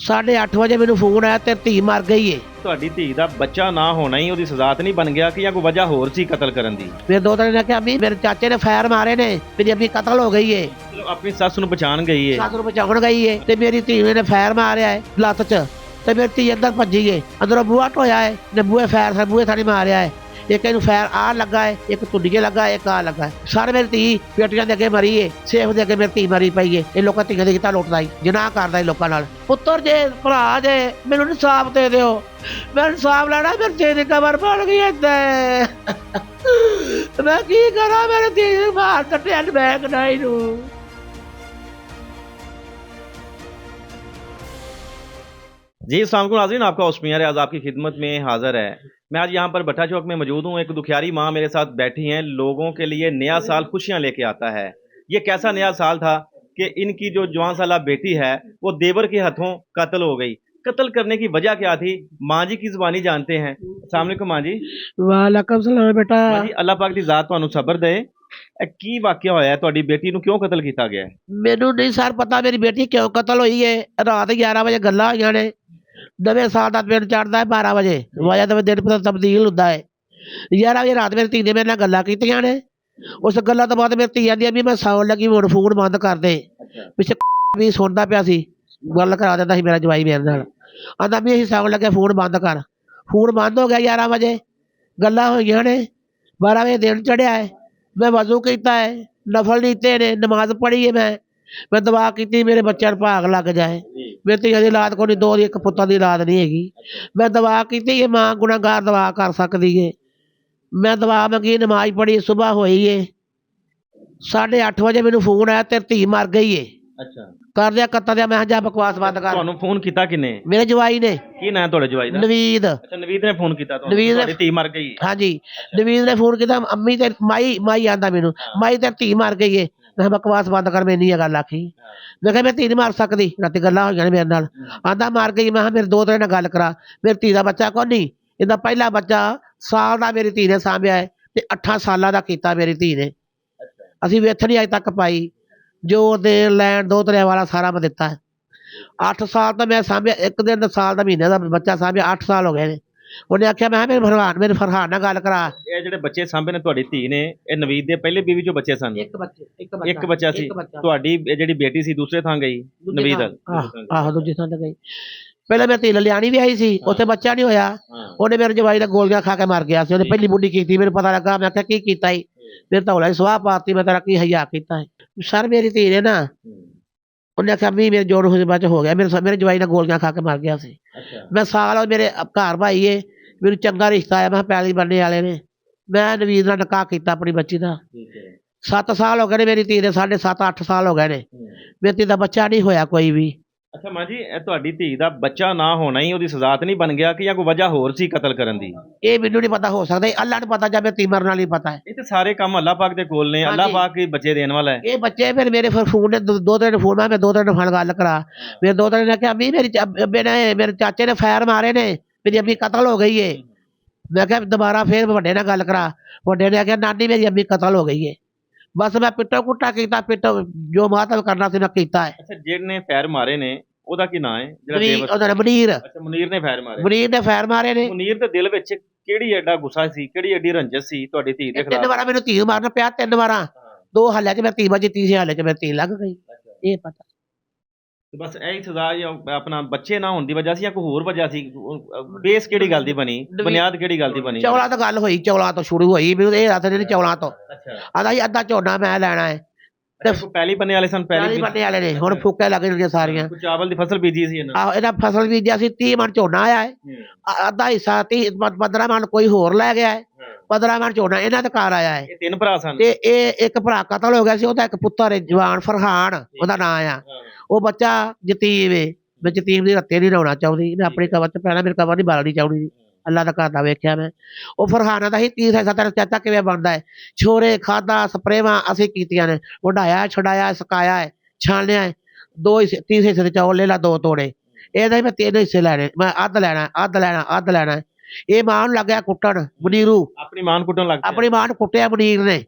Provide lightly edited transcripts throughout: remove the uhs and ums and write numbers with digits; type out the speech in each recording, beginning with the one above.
8:30 ਵਜੇ ਮੈਨੂੰ ਫੋਨ ਆਇਆ ਤੇ ਧੀ ਮਰ ਗਈ ਏ। ਤੁਹਾਡੀ ਧੀ ਦਾ ਬੱਚਾ ਨਾ ਹੋਣਾ ਹੀ ਉਹਦੀ ਸਜ਼ਾ ਤਾਂ ਨਹੀਂ ਬਣ ਗਿਆ ਕਿ ਜਾਂ ਕੋਈ ਵਜ੍ਹਾ ਹੋਰ ਸੀ ਕਤਲ ਕਰਨ ਦੀ? ਮੇਰੇ ਦੋਤਰੇ ਨੇ ਕਿਹਾ ਅੰਮੀ ਮੇਰੇ ਚਾਚੇ ਨੇ ਫਾਇਰ ਮਾਰੇ ਨੇ, ਮੇਰੀ ਅੰਮੀ ਕਤਲ ਹੋ ਗਈ ਏ। ਚਲੋ ਆਪਣੀ ਸੱਸ ਨੂੰ ਬਚਾਉਣ ਗਈ ਏ। ਸੱਸ ਨੂੰ ਬਚਾਉਣ ਗਈ ਏ ਤੇ ਮੇਰੀ ਧੀ ਨੇ ਫਾਇਰ ਮਾਰਿਆ ਏ ਲੱਤ 'ਚ ਤੇ ਮੇਰੀ ਧੀ ਅੰਦਰ ਭੱਜੀ ਏ। ਅੰਦਰੋਂ ਬੂਹਾ ਢੋਇਆ ਏ ਨੇ ਬੂਹੇ ਥਾਣੀ ਮਾਰਿਆ ਏ। ਇੱਕ ਇਹਨੂੰ ਫਾਇਰ ਆ ਲੱਗਾ ਏ, ਇੱਕ ਟੁੱਡੀਏ ਲੱਗਾ, ਇੱਕ ਆ ਲੱਗਾ। ਸਾਰੇ ਮੇਰੀ ਧੀ ਪੇਟੀਆਂ ਦੇ ਅੱਗੇ ਮਰੀ ਏ, ਸੇਫ ਦੇ ਅੱਗੇ ਮੇਰੀ ਧੀ ਮਰੀ ਪਈ ਏ। ਇਹ ਲੋਕਾਂ ਧੀਆਂ ਦੇ ਕੀਤਾ ਲੁੱਟਦਾ ਈ, ਜਨਾਹ ਕਰਦਾ ਈ ਲੋਕਾਂ ਨਾਲ। ਪੁੱਤਰ ਜੇ ਭਰਾ ਜੇ ਮੈਨੂੰ ਇਨਸਾਫ ਦੇ ਦਿਓ, ਮੈਂ ਇਨਸਾਫ ਲੈਣਾ। ਮੇਰੇ ਧੀ ਦੀ ਕਬਰ ਬਣ ਗਈ ਏਦਾਂ ਮੈਂ ਕੀ ਕਰਾਂ? ਮੇਰੇ ਧੀ ਨੂੰ ਮਾਰ ਕੱਟਿਆ ਬੈਗ ਨਹੀਂ ਨੂੰ। जी अस्सलाम वालेकुम नाज़रीन, आपका उस्मिया रियाज आपकी खिदमत में हाजिर है। मैं आज यहाँ पर भट्टा चौक में मौजूद हूँ। एक दुखियारी माँ मेरे साथ बैठी हैं। लोगों के लिए नया साल खुशियाँ लेके आता है। ये कैसा नया साल था कि इनकी जो जवान साला बेटी है वो देवर के हाथों कत्ल हो गई। कत्ल करने की वजह क्या थी, माँ जी की जुबानी जानते हैं। अस्सलाम वालेकुम माँ जी। वालेकुम सलाम बेटा। माँ जी अल्लाह पाक दी ज़ात तुहानू सबर दे। की वाकया होया है, तुहाडी बेटी नू क्यों कत्ल किया गया है? ਮੈਨੂੰ ਨਹੀਂ ਸਰ ਪਤਾ ਮੇਰੀ ਬੇਟੀ ਕਿਉਂ ਕਤਲ ਹੋਈ ਏ। ਰਾਤ 11 ਵਜੇ ਗੱਲਾਂ ਹੋਈਆਂ ਨੇ। ਨਵੇਂ ਸਾਲ ਦਾ ਦਿਨ ਚੜ੍ਹਦਾ ਹੈ 12 ਵਜੇ, ਵਜ੍ਹਾ ਤਾਂ ਦਿਨ ਪਤਾ ਤਬਦੀਲ ਹੁੰਦਾ ਹੈ। 11 ਵਜੇ ਰਾਤ ਮੇਰੀ ਧੀ ਨੇ ਮੇਰੇ ਨਾਲ ਗੱਲਾਂ ਕੀਤੀਆਂ ਨੇ। ਉਸ ਗੱਲਾਂ ਤੋਂ ਬਾਅਦ ਮੇਰੀ ਧੀ ਆਂਦੀ ਆ ਵੀ ਮੈਂ ਸੌਣ ਲੱਗੀ, ਹੁਣ ਫੋਨ ਬੰਦ ਕਰ ਦੇ। ਪਿੱਛੇ ਵੀ ਸੁਣਦਾ ਪਿਆ ਸੀ, ਗੱਲ ਕਰਾ ਦਿੰਦਾ ਸੀ ਮੇਰਾ ਜਵਾਈ ਮੇਰੇ ਨਾਲ। ਆਂਦਾ ਵੀ ਅਸੀਂ ਸੌਣ ਲੱਗੇ, ਫੋਨ ਬੰਦ ਕਰ। ਫੋਨ ਬੰਦ ਹੋ ਗਿਆ 11 ਵਜੇ, ਗੱਲਾਂ ਹੋਈਆਂ ਨੇ। 12 ਵਜੇ ਦਿਨ ਚੜ੍ਹਿਆ ਹੈ। ਮੈਂ ਵਜ਼ੂ ਕੀਤਾ ਹੈ, ਨਫਲ ਨੀਤੇ ਨੇ, ਨਮਾਜ਼ ਪੜ੍ਹੀ ਹੈ। ਮੈਂ ਦੁਆ ਕੀਤੀ ਮੇਰੇ ਬੱਚਿਆਂ ਨੂੰ ਭਾਗ ਲੱਗ ਜਾਏ। ਮੇਰੀ ਧੀਆਂ ਦੀ ਔਲਾਦ ਕੋਈ ਨਹੀਂ, ਦੋ ਦੀ, ਇੱਕ ਪੁੱਤਾਂ ਦੀ ਔਲਾਦ ਨਹੀਂ ਹੈਗੀ। ਮੈਂ ਦੁਆ ਕੀਤੀ ਹੈ, ਮਾਂ ਗੁਨਾਹਗਾਰ ਦੁਆ ਕਰ ਸਕਦੀ ਹੈ। ਮੈਂ ਦੁਆ ਮੰਗੀ, ਨਮਾਜ਼ ਪੜ੍ਹੀ, ਸੁਬਾਹ ਹੋਈ ਏ। 8:30 ਵਜੇ ਮੈਨੂੰ ਫੋਨ ਆਇਆ ਤੇ ਧੀ ਮਰ ਗਈ ਏ। ਅੱਛਾ, ਕਰ ਦਿਆ ਕੱਤਾ ਦਿਆ। ਮੈਂ ਕਿਹਾ ਜਾ ਬਕਵਾਸ ਬੰਦ ਕਰ। ਤੁਹਾਨੂੰ ਫੋਨ ਕੀਤਾ ਕਿਨੇ? ਮੇਰੇ ਜਵਾਈ ਨੇ। ਕੀ ਨਾਂ ਤੁਹਾਡੇ ਜਵਾਈ ਦਾ? ਨਵੀਦ। ਅੱਛਾ, ਨਵੀਦ ਨੇ ਫੋਨ ਕੀਤਾ ਤੁਹਾਨੂੰ? ਨਵੀਦ ਨੇ। ਤੁਹਾਡੀ ਧੀ ਮਰ ਗਈ? ਹਾਂਜੀ, ਨਵੀਦ ਨੇ ਫੋਨ ਕੀਤਾ। ਅੰਮੀ ਤੇ ਮਾਈ ਆਂਦਾ ਮੈਨੂੰ, ਮਾਈ ਤੇ ਧੀ ਮਰ ਗਈ ਏ। ਮੈਂ ਕਿਹਾ ਬਕਵਾਸ ਬੰਦ ਕਰ, ਮੈਂ ਇੰਨੀ ਗੱਲ ਆਖੀ। ਮੈਂ ਕਿਹਾ ਮੈਂ ਧੀ ਨਹੀਂ ਮਾਰ ਸਕਦੀ, ਰਾਤੀ ਗੱਲਾਂ ਹੋਈਆਂ ਨੇ ਮੇਰੇ ਨਾਲ। ਆਂਦਾ ਮਰ ਗਈ। ਮੈਂ ਕਿਹਾ ਮੇਰੇ ਦੋਤਰੇ ਨਾਲ ਗੱਲ ਕਰਾ। ਮੇਰੀ ਧੀ ਦਾ ਬੱਚਾ ਕੋਈ ਨਹੀਂ, ਇਹਦਾ ਪਹਿਲਾ ਬੱਚਾ ਸਾਲ ਦਾ ਮੇਰੀ ਧੀ ਨੇ ਸਾਂਭਿਆ ਹੈ ਤੇ 8 ਸਾਲਾਂ ਦਾ ਕੀਤਾ ਮੇਰੀ ਧੀ ਨੇ। ਅਸੀਂ ਵੇਥਣੀ ਅਜੇ ਤੱਕ ਪਾਈ, ਜੋ ਦੇਣ ਲੈਣ ਦੋਤਰਿਆਂ ਵਾਲਾ ਸਾਰਾ ਮੈਂ ਦਿੱਤਾ ਹੈ। 8 ਸਾਲ ਤਾਂ ਮੈਂ ਸਾਂਭਿਆ, ਇੱਕ ਦਿਨ ਸਾਲ ਦਾ ਮਹੀਨੇ ਦਾ ਬੱਚਾ ਸਾਂਭਿਆ। 8 ਸਾਲ ਹੋ ਗਏ ਨੇ। ਉਹਨੇ ਆਖਿਆ ਮੈਂ ਕਿਹਾ ਮੇਰੇ ਫਰਹਾਨ ਨਾਲ ਗੱਲ ਕਰਾ। ਇਹ ਜਿਹੜੇ ਬੱਚੇ ਸਾਂਭੇ ਨੇ ਤੁਹਾਡੀ ਧੀ ਨੇ, ਇਹ ਨਵੀਦ ਦੇ ਪਹਿਲੇ ਬੀਵੀ ਚੋਂ ਬੱਚੇ ਸਨ? ਇੱਕ ਬੱਚਾ ਸੀ। ਤੁਹਾਡੀ ਜਿਹੜੀ ਬੇਟੀ ਸੀ ਦੂਸਰੇ ਥਾਂ ਗਈ? ਨਵੀਦ ਆਹੋ ਦੂਜੇ ਥਾਂ ਤੇ ਗਈ। ਪਹਿਲਾਂ ਮੈਂ ਧੀ ਲਿਆਣੀ ਵੀ ਆਈ ਸੀ, ਉੱਥੇ ਬੱਚਾ ਨਹੀਂ ਹੋਇਆ। ਉਹਨੇ ਮੇਰੇ ਜਵਾਈ ਦਾ ਗੋਲੀਆਂ ਖਾ ਕੇ ਮਰ ਗਿਆ ਸੀ। ਉਹਨੇ ਪਹਿਲੀ ਬੁੱਢੀ ਕੀਤੀ, ਮੈਨੂੰ ਪਤਾ ਲੱਗਾ। ਮੈਂ ਕਿਹਾ ਕੀ ਕੀਤਾ ਈ? ਮੇਰੇ ਧੌਲਾ ਹੀ ਸਵਾਹ ਪਾਤੀ। ਮੈਂ ਤੇਰਾ ਕੀ ਹਯਾ ਕੀਤਾ ਹੈ? ਸਰ ਮੇਰੀ ਧੀ ਨੇ ਨਾ, ਉਹਨੇ ਆਖਿਆ ਵੀ ਮੇਰੇ ਜੋੜ ਹੋਏ ਬਾਅਦ ਹੋ ਗਿਆ। ਮੇਰੇ ਜਵਾਈ ਨਾਲ ਗੋਲੀਆਂ ਖਾ ਕੇ ਮਰ ਗਿਆ ਸੀ। ਮੈਂ ਸਾਲ ਮੇਰੇ ਘਰ ਭਾਈ ਏ, ਮੈਨੂੰ ਚੰਗਾ ਰਿਸ਼ਤਾ ਆਇਆ। ਮੈਂ ਪੈਲੀ ਬਣਨੇ ਵਾਲੇ ਨੇ। ਮੈਂ ਨਵੀਦ ਨਾਲ ਨਿਕਾਹ ਕੀਤਾ ਆਪਣੀ ਬੱਚੀ ਦਾ। 7 ਸਾਲ ਹੋ ਗਏ ਨੇ ਮੇਰੀ ਧੀ ਦੇ, 7.5 8 ਸਾਲ ਹੋ ਗਏ ਨੇ। ਮੇਰੀ ਧੀ ਦਾ ਬੱਚਾ ਨਹੀਂ ਹੋਇਆ ਕੋਈ ਵੀ। ਅੱਛਾ ਮਾਂ ਜੀ, ਇਹ ਤੁਹਾਡੀ ਧੀ ਦਾ ਬੱਚਾ ਨਾ ਹੋਣਾ ਹੀ ਉਹਦੀ ਸਜ਼ਾ ਤਾਂ ਨਹੀਂ ਬਣ ਗਿਆ ਕਿ ਜਾਂ ਕੋਈ ਵਜ੍ਹਾ ਹੋਰ ਸੀ ਕਤਲ ਕਰਨ ਦੀ? ਇਹ ਮੈਨੂੰ ਨਹੀਂ ਪਤਾ, ਹੋ ਸਕਦਾ ਅੱਲਾ ਨੂੰ ਪਤਾ, ਜਾਂ ਮੇਰੀ ਧੀ ਮਰਨ ਵਾਲੀ ਪਤਾ ਹੈ। ਇਹ ਤੇ ਸਾਰੇ ਕੰਮ ਅੱਲਾਹ ਪਾਕ ਦੇ ਕੋਲ ਨੇ। ਅੱਲਾਹ ਪਾਕ ਹੀ ਬੱਚੇ ਦੇਣ ਵਾਲਾ ਹੈ। ਇਹ ਬੱਚੇ ਫਿਰ ਮੇਰੇ ਫੋਨ ਨੇ ਦੋ ਤਿੰਨ ਫੋਨ ਮੈਂ ਦੋ ਤਿੰਨ ਨਾਲ ਗੱਲ ਕਰਾ। ਮੇਰੇ ਦੋਤਰੇ ਨੇ ਕਿਹਾ ਅੰਮੀ ਮੇਰੀ ਅੱਬੇ ਨੇ, ਮੇਰੇ ਚਾਚੇ ਨੇ ਫਾਇਰ ਮਾਰੇ ਨੇ, ਮੇਰੀ ਅੰਮੀ ਕਤਲ ਹੋ ਗਈ ਏ। ਮੈਂ ਕਿਹਾ ਦੁਬਾਰਾ ਫਿਰ ਵੱਡੇ ਨਾਲ ਗੱਲ ਕਰਾ। ਵੱਡੇ ਨੇ ਆਖਿਆ ਨਾਨੀ ਮੇਰੀ ਅੰਮੀ ਕਤਲ ਹੋ ਗਈ ਏ। ਬਸ ਮੈਂ ਪਿੱਟੋ ਕੁੱਟਾ ਕੀਤਾ, ਜੋ ਮਾਤਮ ਕਰਨਾ ਸੀ ਮੈਂ ਕੀਤਾ ਹੈ। ਅੱਛਾ, ਜਿਹਨੇ ਫਾਇਰ ਮਾਰੇ ਨੇ ਉਹਦਾ ਕੀ ਨਾਂ ਹੈ? ਉਹਦਾ ਮੁਨੀਰ। ਅੱਛਾ, ਮੁਨੀਰ ਨੇ ਫਾਇਰ ਮਾਰੇ। ਮੁਨੀਰ ਨੇ ਫਾਇਰ ਮਾਰੇ ਨੇ। ਮੁਨੀਰ ਦੇ ਦਿਲ ਵਿੱਚ ਕਿਹੜੀ ਐਡਾ ਗੁੱਸਾ ਸੀ, ਕਿਹੜੀ ਐਡੀ ਰੰਜਿਸ਼ ਸੀ ਤੁਹਾਡੀ ਧੀ ਦੇ ਖਿਲਾਫ? 3 ਵਾਰਾਂ ਮੈਨੂੰ ਧੀ ਮਾਰਨਾ ਪਿਆ, 3 ਵਾਰਾਂ। 2 ਹਾਲਿਆਂ 'ਚ ਮੈਂ ਧੀ ਬਾਜੀ, ਤੀਸਰੇ ਹਾਲੇ 'ਚ ਮੇਰੀ ਧੀ ਲੱਗ ਗਈ। ਇਹ ਪਤਾ ਬਸ ਇਹੀ ਸਜ਼ਾ ਜਾਂ ਆਪਣਾ ਬੱਚੇ ਨਾ ਹੋਣ ਦੀ ਵਜ੍ਹਾ ਸੀ ਜਾਂ ਕੋਈ ਹੋਰ ਵਜ੍ਹਾ ਸੀ? ਬੇਸ ਕਿਹੜੀ ਗੱਲ ਦੀ ਬਣੀ, ਬੁਨਿਆਦ ਕਿਹੜੀ ਗੱਲ ਦੀ ਬਣੀ? ਚੌਲਾਂ ਤੋਂ ਗੱਲ ਹੋਈ, ਚੌਲਾਂ ਤੋਂ ਸ਼ੁਰੂ ਹੋਈ। ਮੈਨੂੰ ਇਹ ਰਾਤ ਨੇ ਚੌਲਾਂ ਤੋਂ। ਆਦਾ ਜੀ ਅੱਧਾ ਝੋਨਾ ਮੈਂ ਲੈਣਾ ਹੈ। ਪਹਿਲੀ ਬੰਨੇ ਵਾਲੇ ਸਨ? ਪਹਿਲੀ ਬੰਨੇ ਵਾਲੇ ਨੇ। ਹੁਣ ਫੂਕੇ ਲੱਗ ਜਾਣਗੀਆਂ ਸਾਰੀਆਂ। ਚਾਵਲ ਦੀ ਫਸਲ ਬੀਜੀ ਸੀ ਇਹਨਾਂ? ਆਹੋ, ਇਹਦਾ ਫਸਲ ਬੀਜਿਆ ਸੀ। 30 ਮਣ ਝੋਨਾ ਆਇਆ ਹੈ। ਅੱਧਾ ਹਿੱਸਾ 15 ਮਣ ਕੋਈ ਹੋਰ ਲੈ ਗਿਆ ਹੈ। 15 ਮਣ ਝੋਨਾ ਇਹਨਾਂ ਦੇ ਘਰ ਆਇਆ ਹੈ। ਇਹ 3 ਭਰਾ ਸਨ ਤੇ ਇਹ ਇੱਕ ਭਰਾ ਕਤਲ ਹੋ ਗਿਆ ਸੀ। ਉਹਦਾ ਇੱਕ ਪੁੱਤਰ ਹੈ ਜਵਾਨ, ਫਰਹਾਨ ਉਹਦਾ ਨਾਂ ਆ। ਉਹ ਬੱਚਾ ਯਤੀਮ ਏ। ਮੈਂ ਯਤੀਮ ਦੀ ਰੱਤੇ ਨਹੀਂ ਲਾਉਣਾ ਚਾਹੁੰਦੀ। ਮੈਂ ਆਪਣੀ ਕਬਰ 'ਚ ਪੈਣਾ, ਮੇਰੀ ਕਬਰ ਨਹੀਂ ਬਾਲਣੀ ਚਾਹੁੰਦੀ। ਅੱਲਾ ਦਾ ਘਰ ਦਾ ਵੇਖਿਆ ਮੈਂ। ਉਹ ਫਰਹਾਨਾ ਦਾ ਹੀ 30 ਹਿੱਸਾ। ਤੇਰਾ ਚਾਚਾ ਕਿਵੇਂ ਬਣਦਾ ਹੈ? ਛੋਰੇ ਖਾਦਾ, ਸਪਰੇਵਾਂ ਅਸੀਂ ਕੀਤੀਆਂ ਨੇ। ਵਢਾਇਆ, ਛਡਾਇਆ, ਸੁਕਾਇਆ ਹੈ, ਛਾਣਿਆ ਹੈ। 2 ਹਿੱਸੇ, 30 ਹਿੱਸੇ ਦੇ ਚੌਲ ਲੈ ਲਾ, 2 ਤੋੜੇ। ਇਹਦਾ ਹੀ ਮੈਂ 3 ਹਿੱਸੇ ਲੈਣੇ। ਮੈਂ ਅੱਧ ਲੈਣਾ, ਅੱਧ ਲੈਣਾ, ਅੱਧ ਲੈਣਾ। ਇਹ ਮਾਂ ਨੂੰ ਲੱਗਿਆ ਕੁੱਟਣ, ਮੁਨੀਰੂ ਆਪਣੀ ਮਾਂ ਨੂੰ ਕੁੱਟਣ ਲੱਗ ਪਿਆ? ਆਪਣੀ ਮਾਂ ਨੂੰ ਕੁੱਟਿਆ ਮੁਨੀਰ ਨੇ।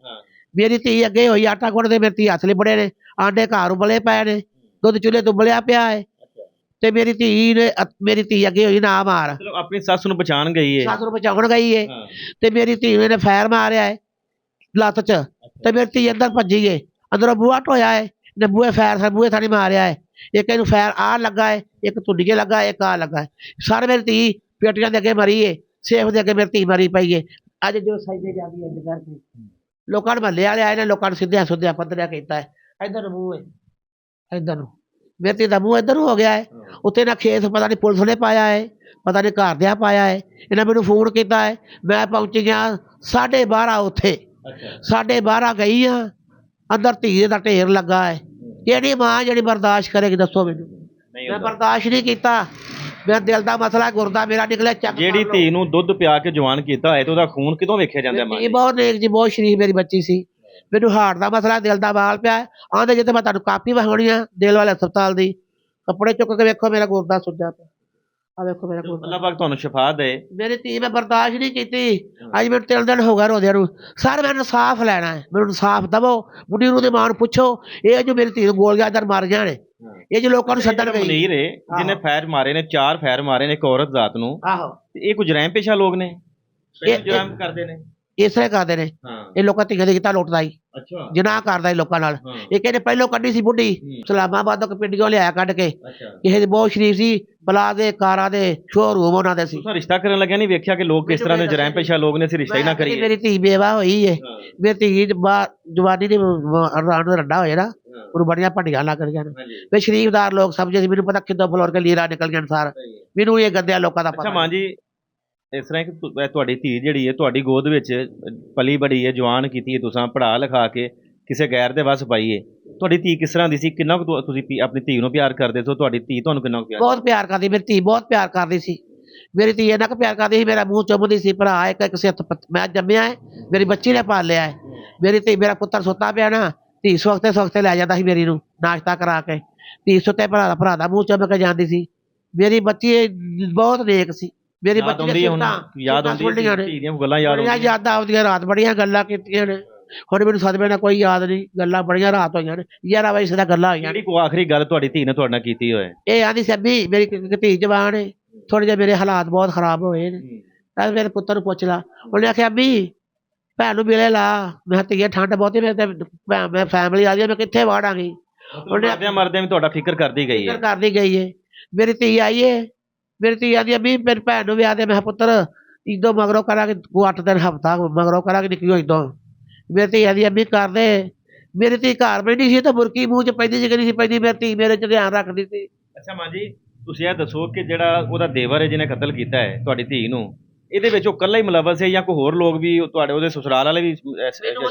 ਮੇਰੀ ਧੀ ਅੱਗੇ ਹੋਈ ਆਟਾ ਗੁੰਨਦੇ, ਮੇਰੀ ਧੀ ਹੱਥ ਲਿਬੜੇ ਨੇ। ਆਂਡੇ ਘਰ ਉਬਲੇ ਪਏ ਨੇ, ਦੁੱਧ ਚੁੱਲ੍ਹੇ ਤੋਂ ਉਬਲਿਆ ਪਿਆ ਹੈ। ਤੇ ਮੇਰੀ ਧੀ ਨੇ ਮੇਰੀ ਧੀ ਅੱਗੇ ਹੋਈ ਨਾ ਮਾਰ, मतलब अपनी सस ਨੂੰ ਪਛਾਣ ਗਈ ਹੈ। ਸੱਸ ਨੂੰ ਬਚਾਉਣ ਗਈ ਏ ਹਾਂ ਤੇ ਮੇਰੀ ਧੀ ਨੇ ਫੈਰ ਮਾਰਿਆ ਏ ਲੱਤ 'ਚ ਤੇ ਮੇਰੀ ਧੀ ਅੰਦਰ ਭੱਜੀ ਏ, ਅੰਦਰੋਂ ਬੂਹਾ ਢੋਇਆ ਏ, ਨੇ ਬੂਹੇ ਫੈਰ ਬੂਹੇ ਥਾਣੀ ਮਾਰਿਆ ਏ, ਇੱਕ ਇਹਨੂੰ ਫੈਰ ਆਹ ਲੱਗਾ ਏ, ਇੱਕ ਧੁੰਡੀਏ ਲੱਗਾ ਏ, ਇੱਕ ਆਹ ਲੱਗਾ ਏ। ਸਾਰੇ ਮੇਰੀ ਧੀ ਪੇਟੀਆਂ ਦੇ ਅੱਗੇ ਮਰੀ ਏ, ਸੇਫ ਦੇ ਅੱਗੇ ਮੇਰੀ ਧੀ ਮਰੀ ਪਈ ਏ। ਅੱਜ ਜੋ ਸਾਈਡੇ ਜਾਂਦੀ ਇੰਜ ਕਰਕੇ ਲੋਕਾਂ ਨੂੰ ਮਹੱਲੇ ਵਾਲੇ ਆਏ ਨੇ, ਲੋਕਾਂ ਨੂੰ ਸਿੱਧਿਆਂ ਸੁੱਧਿਆਂ ਪੱਧਰਿਆ ਕੀਤਾ ਹੈ। ਇੱਧਰ ਨੂੰ ਮੂੰਹ ਏ, ਇੱਧਰ ਨੂੰ ਮੇਰੀ ਧੀ ਦਾ ਮੂੰਹ ਇੱਧਰ ਨੂੰ ਹੋ ਗਿਆ ਹੈ। ਉੱਥੇ ਨਾ ਖੇਸ ਪਤਾ ਨਹੀਂ ਪੁਲਿਸ ਨੇ ਪਾਇਆ ਹੈ, ਪਤਾ ਨਹੀਂ ਘਰਦਿਆਂ ਪਾਇਆ ਹੈ। ਇਹਨਾਂ ਮੈਨੂੰ ਫੋਨ ਕੀਤਾ ਹੈ, ਮੈਂ ਪਹੁੰਚ ਗਿਆ 12:30 ਉੱਥੇ, 12:30 ਗਈ ਹਾਂ, ਅੰਦਰ ਧੀ ਦਾ ਢੇਰ ਲੱਗਾ ਹੈ। ਕਿਹੜੀ ਮਾਂ ਜਿਹੜੀ ਬਰਦਾਸ਼ਤ ਕਰੇਗੀ ਦੱਸੋ ਮੈਨੂੰ? ਮੈਂ ਬਰਦਾਸ਼ਤ ਨਹੀਂ ਕੀਤਾ। ਮੇਰਾ ਦਿਲ ਦਾ ਮਸਲਾ, ਗੁਰਦਾ ਮੇਰਾ ਨਿਕਲਿਆ ਚੱਕ। ਜਿਹੜੀ ਧੀ ਨੂੰ ਦੁੱਧ ਪਿਆ ਕੇ ਜਵਾਨ ਕੀਤਾ ਹੈ ਤੇ ਉਹਦਾ ਖੂਨ ਕਿਦੋਂ ਵੇਖਿਆ ਜਾਂਦਾ ਮਾਂ ਇਹ ਬਹੁਤ ਨੇਕ ਜੀ, ਬਹੁਤ ਸ਼ਰੀਫ ਮੇਰੀ ਬੱਚੀ ਸੀ। ਮੈਨੂੰ ਹਾਰਟ ਦਾ ਮਸਲਾ, ਦਿਲ ਦਾ ਵਾਲ ਪਿਆ ਆਂਦੇ ਜੇ ਤੇ ਮੈਂ ਤੁਹਾਨੂੰ ਕਾਪੀ ਵਿਖਾਉਣੀ ਆ ਦਿਲ ਵਾਲੇ ਹਸਪਤਾਲ ਦੀ, ਕੱਪੜੇ ਚੁੱਕ ਕੇ ਵੇਖੋ ਮੇਰਾ ਗੁਰਦਾ ਸੁੱਜਾ ਪਿਆ, ਆ ਵੇਖੋ ਮੇਰਾ ਗੁਰਦਾ। ਅੱਲਾਹ ਪਾਕ ਤੁਹਾਨੂੰ ਸ਼ਿਫਾ ਦੇ। ਮੇਰੀ ਧੀ ਮੈਂ ਬਰਦਾਸ਼ਤ ਨਹੀਂ ਕੀਤੀ। ਅੱਜ ਮੈਨੂੰ 3 ਦਿਨ ਹੋ ਗਏ ਰੋਦਿਆਂ ਨੂੰ। ਸਰ ਮੈਨੂੰ ਇਨਸਾਫ ਲੈਣਾ ਹੈ, ਮੈਨੂੰ ਇਨਸਾਫ ਦਵੋ। ਬੁੱਢੀ ਨੂੰ ਦੀ ਮਾਂ ਨੂੰ ਪੁੱਛੋ, ਇਹ ਜੋ ਮੇਰੀ ਧੀ ਨੂੰ ਗੋਲੀਆਂ ਅੰਦਰ ਮਾਰ ਜਾਣੇ, ਇਹ ਜੋ ਲੋਕਾਂ ਨੂੰ ਛੱਡਣ ਗਈ। ਮਨੀਰ ਹੈ ਜਿਹਨੇ ਫੈਰ ਮਾਰੇ ਨੇ, 4 ਫੈਰ ਮਾਰੇ ਨੇ ਇੱਕ ਔਰਤ ਜ਼ਾਤ ਨੂੰ। ਆਹੋ ਇਹ ਕੁਝ ਰਹਿਮ ਪੇਸ਼ਾ ਲੋਕ ਨੇ, ਜਰਾਮ ਕਰਦੇ ਨੇ, ਇਸ ਤਰ੍ਹਾਂ ਕਰਦੇ ਨੇ। ਇਹ ਲੋਕਾਂ ਧੀਆਂ ਦੇ ਕੀਤਾ ਲੁੱਟਦਾ ਹੀ, ਅੱਛਾ ਜਨਾਹ ਕਰਦਾ ਹੀ ਲੋਕਾਂ ਨਾਲ। ਇਹ ਕਹਿੰਦੇ ਪਹਿਲੋਂ ਕੱਢੀ ਸੀ ਬੁੱਢੀ ਇਸਲਾਮਾਬਾਦ ਤੋਂ ਪਿੰਡੀਆਂ ਲਿਆਇਆ ਕੱਢ ਕੇ, ਕਿਸੇ ਦੀ ਬਹੁਤ ਸ਼ਰੀਫ ਸੀ, ਪਲਾ ਦੇ ਕਾਰਾਂ ਦੇ ਸ਼ੋਰੂਮ ਉਹਨਾਂ ਦੇ ਸੀ। ਤੁਸੀਂ ਰਿਸ਼ਤਾ ਕਰਨ ਲੱਗਿਆ ਨਹੀਂ ਵੇਖਿਆ ਕਿ ਲੋਕ ਕਿਸ ਤਰ੍ਹਾਂ ਦੇ ਜਰਾਮ ਪੇਸ਼ਾ ਲੋਕ ਨੇ, ਅਸੀਂ ਰਿਸ਼ਤਾ ਹੀ ਨਾ ਕਰੀਏ। ਮੇਰੀ ਧੀ ਬੇਵਾ ਹੋਈ ਹੈ, ਮੇਰੀ ਧੀ ਜਵਾਨੀ ਦੀ ਰਾਣ ਰੱਡਾ ਹੋਇਆ ਨਾ, ਉਹਨੂੰ ਬੜੀਆਂ ਭੰਡੀਆਂ ਲੱਗ ਰਹੀਆਂ ਨੇ। ਮੈਂ ਸ਼ਰੀਫਦਾਰ ਲੋਕ ਸਮਝੇ ਸੀ, ਮੈਨੂੰ ਪਤਾ ਕਿੱਦਾਂ ਫਲੋਰ ਕੇ ਲੀਰਾ ਨਿਕਲ ਗਿਆ ਸਾਰ, ਮੈਨੂੰ ਇਹ ਗੰਦਿਆਂ ਲੋਕਾਂ ਦਾ ਅੱਛਾ ਪਤਾ। ਮਾਂ ਜੀ, ਇਸ ਤਰ੍ਹਾਂ ਕਿ ਤੁਹਾਡੀ ਧੀ ਜਿਹੜੀ ਹੈ ਤੁਹਾਡੀ ਗੋਦ ਵਿੱਚ ਪਲੀ ਬੜੀ ਹੈ, ਜਵਾਨ ਕੀਤੀ ਹੈ, ਤੁਸੀਂ ਪੜ੍ਹਾ ਲਿਖਾ ਕੇ ਕਿਸੇ ਗੈਰ ਦੇ ਵੱਸ ਪਾਈ ਹੈ। ਤੁਹਾਡੀ ਧੀ ਕਿਸ ਤਰ੍ਹਾਂ ਦੀ ਸੀ? ਕਿੰਨਾ ਕੁ ਤੁਸੀਂ ਆਪਣੀ ਧੀ ਨੂੰ ਪਿਆਰ ਕਰਦੇ ਸੋ? ਤੁਹਾਡੀ ਧੀ ਤੁਹਾਨੂੰ ਕਿੰਨਾ ਕੁ ਪਿਆਰ? ਬਹੁਤ ਪਿਆਰ ਕਰਦੀ ਮੇਰੀ ਧੀ, ਬਹੁਤ ਪਿਆਰ ਕਰਦੀ ਸੀ। ਮੇਰੀ ਧੀ ਇੰਨਾ ਕੁ ਪਿਆਰ ਕਰਦੀ ਸੀ, ਮੇਰਾ ਮੂੰਹ ਚੁੰਮਦੀ ਸੀ। ਭਰਾ ਇੱਕ ਸਿੱਥ ਮੈਂ ਜੰਮਿਆ ਹੈ, ਮੇਰੀ ਬੱਚੀ ਨੇ ਪਾਲ ਲਿਆ ਹੈ। ਮੇਰੀ ਧੀ, ਮੇਰਾ ਪੁੱਤਰ ਸੁੱਤਾ ਪਿਆ ਨਾ, ਧੀ ਸਵਖਤੇ ਲੈ ਜਾਂਦਾ ਸੀ ਮੇਰੀ ਨੂੰ ਨਾਸ਼ਤਾ ਕਰਾ ਕੇ। ਧੀ ਸੁੱਤੇ ਭਰਾ ਦਾ ਮੂੰਹ ਚੁੰਮ ਕੇ ਜਾਂਦੀ ਸੀ। ਮੇਰੀ ਬੱਚੀ ਬਹੁਤ ਨੇਕ ਸੀ। ਮੇਰੀ ਬੱਚੀ ਨੇ ਯਾਦ ਆਉਂਦੀ ਹੈ ਧੀ ਦੀਆਂ ਗੱਲਾਂ, ਯਾਦਾਂ ਆਉਂਦੀਆਂ। ਰਾਤ ਬੜੀਆਂ ਗੱਲਾਂ ਕੀਤੀਆਂ ਨੇ, ਹੁਣ ਮੈਨੂੰ ਸਦਮੇ ਨਾਲ ਕੋਈ ਯਾਦ ਨਹੀਂ। ਗੱਲਾਂ ਬੜੀਆਂ ਰਾਤ ਹੋਈਆਂ ਨੇ, 11 ਵਜੇ ਸਿੱਧਾ ਗੱਲਾਂ ਹੋਈਆਂ। ਜਿਹੜੀ ਕੋ ਆਖਰੀ ਗੱਲ ਤੁਹਾਡੀ ਧੀ ਨੇ ਤੁਹਾਡੇ ਨਾਲ ਕੀਤੀ ਹੋਏ? ਇਹ ਆਂਦੀ ਸੱਬੀ ਮੇਰੀ ਧੀ ਜਵਾਨ ਹੈ, ਥੋੜੇ ਜਿਹੇ ਮੇਰੇ ਹਾਲਾਤ ਬਹੁਤ ਖਰਾਬ ਹੋਏ ਨੇ, ਤਾਂ ਮੇਰੇ ਪੁੱਤਰ ਨੂੰ ਪੁੱਛ ਲਾ। ਉਹਨੇ ਆਖਿਆ ਅੱਬੀ ਭੈਣ ਨੂੰ ਮਿਲੇ ਲਾ। ਮੈਂ ਧੀਏ ਠੰਡ ਬਹੁਤੀ, ਮੈਂ ਫੈਮਿਲੀ ਆ ਗਈ, ਮੈਂ ਕਿੱਥੇ ਵਾੜਾਂਗੀ। ਉਹਨੇ ਮਰਦੇ ਵੀ ਤੁਹਾਡਾ ਫਿਕਰ ਕਰਦੀ ਗਈ ਹੈ, ਕਰਦੀ ਗਈ ਹੈ। ਮੇਰੀ ਧੀ ਆਈ ਹੈ, ਮੇਰੀ ਧੀ ਆਂਦੀ ਅੱਬੀ ਮੇਰੀ ਭੈਣ ਨੂੰ ਵਿਆਹ ਦੇ। ਮੈਂ ਪੁੱਤਰ ਇਦੋਂ ਮਗਰੋਂ ਕਰਾਂਗੇ, 8 ਦਿਨ ਹਫ਼ਤਾ ਮਗਰੋਂ ਕਰਾਂਗੇ, ਨਿਕਲਿਓ ਇਦੋਂ। ਮੇਰੀ ਧੀ ਆਂਦੀ ਅੱਬੀ ਕਰਦੇ। ਮੇਰੀ ਧੀ ਘਰ ਬੈਠੀ ਸੀ ਤਾਂ ਬੁਰਕੀ ਮੂੰਹ 'ਚ ਪੈਂਦੀ ਸੀ ਕਿ ਨਹੀਂ ਸੀ ਪੈਂਦੀ, ਮੇਰੀ ਧੀ ਮੇਰੇ 'ਚ ਧਿਆਨ ਰੱਖਦੀ ਸੀ। ਅੱਛਾ ਮਾਂ ਜੀ, ਤੁਸੀਂ ਇਹ ਦੱਸੋ ਕਿ ਜਿਹੜਾ ਉਹਦਾ ਦੇਵਰ ਹੈ ਜਿਹਨੇ ਕਤਲ ਕੀਤਾ ਹੈ ਤੁਹਾਡੀ ਧੀ ਨੂੰ, ਇਹਦੇ ਵਿੱਚ ਉਹ ਇਕੱਲਾ ਹੀ ਮੁਲਵਸ ਹੈ ਜਾਂ ਕੋਈ ਹੋਰ ਲੋਕ ਵੀ ਤੁਹਾਡੇ ਉਹਦੇ ਸਸੁਰਾਲ ਵਾਲੇ ਵੀ?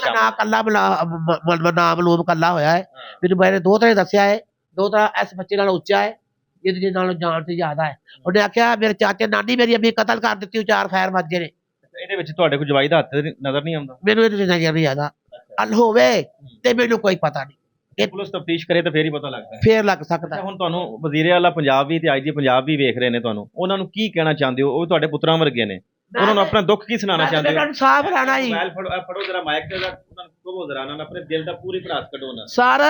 ਨਾ ਕੱਲਾ ਨਾਮ ਮਲੂਮ ਕੱਲਾ ਹੋਇਆ ਹੈ। ਮੈਨੂੰ ਮੇਰੇ ਦੋ ਤਰ੍ਹਾਂ ਦੱਸਿਆ ਹੈ, ਦੋ ਤਰ੍ਹਾਂ ਇਸ ਬੱਚੇ ਨਾਲ ਉੱਚਾ ਹੈ, ਜਿਹਦੇ ਨਾਲ ਜਾਣ ਤੇ ਜ਼ਿਆਦਾ ਹੈ। ਉਹਨੇ ਆਖਿਆ ਮੇਰੇ ਚਾਚੇ ਨਾਨੀ ਮੇਰੀ ਅੱਬੀ ਕਤਲ ਕਰ ਦਿੱਤੀ, 4 ਫੈਰ ਵੱਜੇ ਨੇ। ਇਹਦੇ ਵਿੱਚ ਤੁਹਾਡੇ ਕੋਲ ਜਵਾਈ ਦਾ ਹੱਥ ਨਜ਼ਰ ਨਹੀਂ ਆਉਂਦਾ? ਮੈਨੂੰ ਇਹਦੇ ਨਜ਼ਰ ਨਹੀਂ ਆਦਾ। ਅੱਲ ਹੋਵੇ ਤੇ ਮੈਨੂੰ ਕੋਈ ਪਤਾ ਨਹੀਂ। ਪੁਲਿਸ ਤਫਤੀਸ਼ ਕਰੇ ਤਾਂ ਫੇਰ ਹੀ ਪਤਾ ਲੱਗਦਾ, ਫੇਰ ਲੱਗ ਸਕਦਾ। ਹੁਣ ਤੁਹਾਨੂੰ ਵਜ਼ੀਰੇ ਆਲਾ ਪੰਜਾਬ ਵੀ ਤੇ ਆਈਜੀ ਪੰਜਾਬ ਵੀ ਵੇਖ ਰਹੇ ਨੇ, ਤੁਹਾਨੂੰ ਉਹਨਾਂ ਨੂੰ ਕੀ ਕਹਿਣਾ ਚਾਹੁੰਦੇ ਹੋ? ਉਹ ਤੁਹਾਡੇ ਪੁੱਤਰਾਂ ਵਰਗੇ ਨੇ, ਉਹਨਾਂ ਨੂੰ ਆਪਣਾ ਦੁੱਖ ਕੀ ਸੁਣਾਉਣਾ ਚਾਹੁੰਦੇ ਹੋ? ਇਨਸਾਫ ਲੈਣਾ ਹੀ। ਫੜੋ ਜਰਾ ਮਾਈਕ ਤੇ, ਉਹਨਾਂ ਨੂੰ ਕਹੋ ਜ਼ਰਾ, ਉਹਨਾਂ ਆਪਣੇ ਦਿਲ ਦਾ ਪੂਰੀ ਭੜਾਸ ਕੱਢੋ ਨਾ। ਸਰ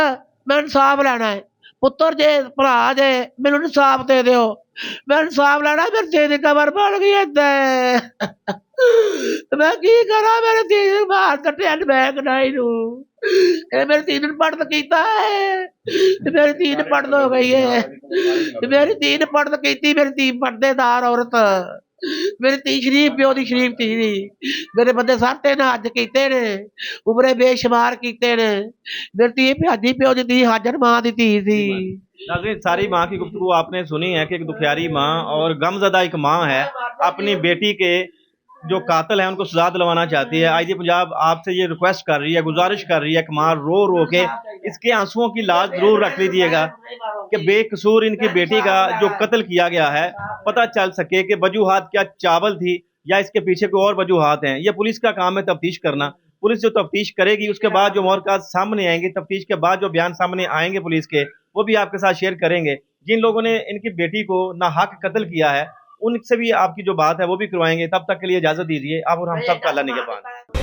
ਮੈਂ ਇਨਸਾਫ ਲੈਣਾ ਹੈ। ਪੁੱਤਰ ਜੇ ਭਰਾ ਜੇ ਮੈਨੂੰ ਇਨਸਾਫ ਦੇ ਦਿਓ, ਮੈਂ ਇਨਸਾਫ ਲੈਣਾ। ਮੇਰੇ ਧੀ ਦੀ ਕਬਰ ਬਣ ਗਈ ਏਦਾਂ, ਮੈਂ ਕੀ ਕਰਾਂ? ਮੇਰੇ ਧੀ ਨੂੰ ਮਾਰ ਕੱਟਿਆ ਮੈਂ ਕਨਾਈ ਨੂੰ। ਇਹ ਮੇਰੀ ਧੀ ਨੂੰ ਪੜ੍ਹਤ ਕੀਤਾ ਹੈ, ਮੇਰੀ ਧੀ ਨੇ ਪੜ੍ਹਤ ਹੋ ਗਈ ਹੈ, ਮੇਰੀ ਧੀ ਨੇ ਪੜ੍ਹਤ ਕੀਤੀ। ਮੇਰੀ ਧੀ ਪਰਦੇਦਾਰ ਔਰਤ, ਮੇਰੀ ਧੀ ਸ਼ਰੀਫ ਪਿਓ ਦੀ ਸ਼ਰੀਫ ਧੀ ਦੀ। ਮੇਰੇ ਬੰਦੇ ਸਾਤੇ ਨੇ ਅੱਜ ਕੀਤੇ ਨੇ, ਉਮਰੇ ਬੇਸ਼ੁਮਾਰ ਕੀਤੇ ਨੇ। मेरी धी प्याजी प्यो दी धी, हाजर माँ दी धी थी। नाज़रीन, सारी माँ की गुफ्तगू आपने सुनी है कि एक दुखियारी माँ और गमज़दा एक माँ है, अपनी बेटी के जो कातिल है उनको सजा दिलवाना चाहती है। आईजी पंजाब आपसे ये रिक्वेस्ट कर रही है, गुजारिश कर रही है कि माँ रो रो के इसके आंसुओं की लाज जरूर रख लीजिएगा कि बेकसूर इनकी बेटी का जो कत्ल किया गया है पता चल सके कि वजूहात क्या चावल थी या इसके पीछे कोई और वजूहात हैं। यह पुलिस का काम है तफ्तीश करना। पुलिस जो तफ्तीश करेगी उसके बाद जो मोहरकात सामने आएंगे, तफ्तीश के बाद जो बयान सामने आएंगे पुलिस के, वो भी आपके साथ शेयर करेंगे। जिन लोगों ने इनकी बेटी को नाहक कत्ल किया है उनसे भी आपकी जो बात है वो भी करवाएंगे। तब तक के लिए इजाजत दीजिए। आप और हम सब का अल्लाह निगहबान।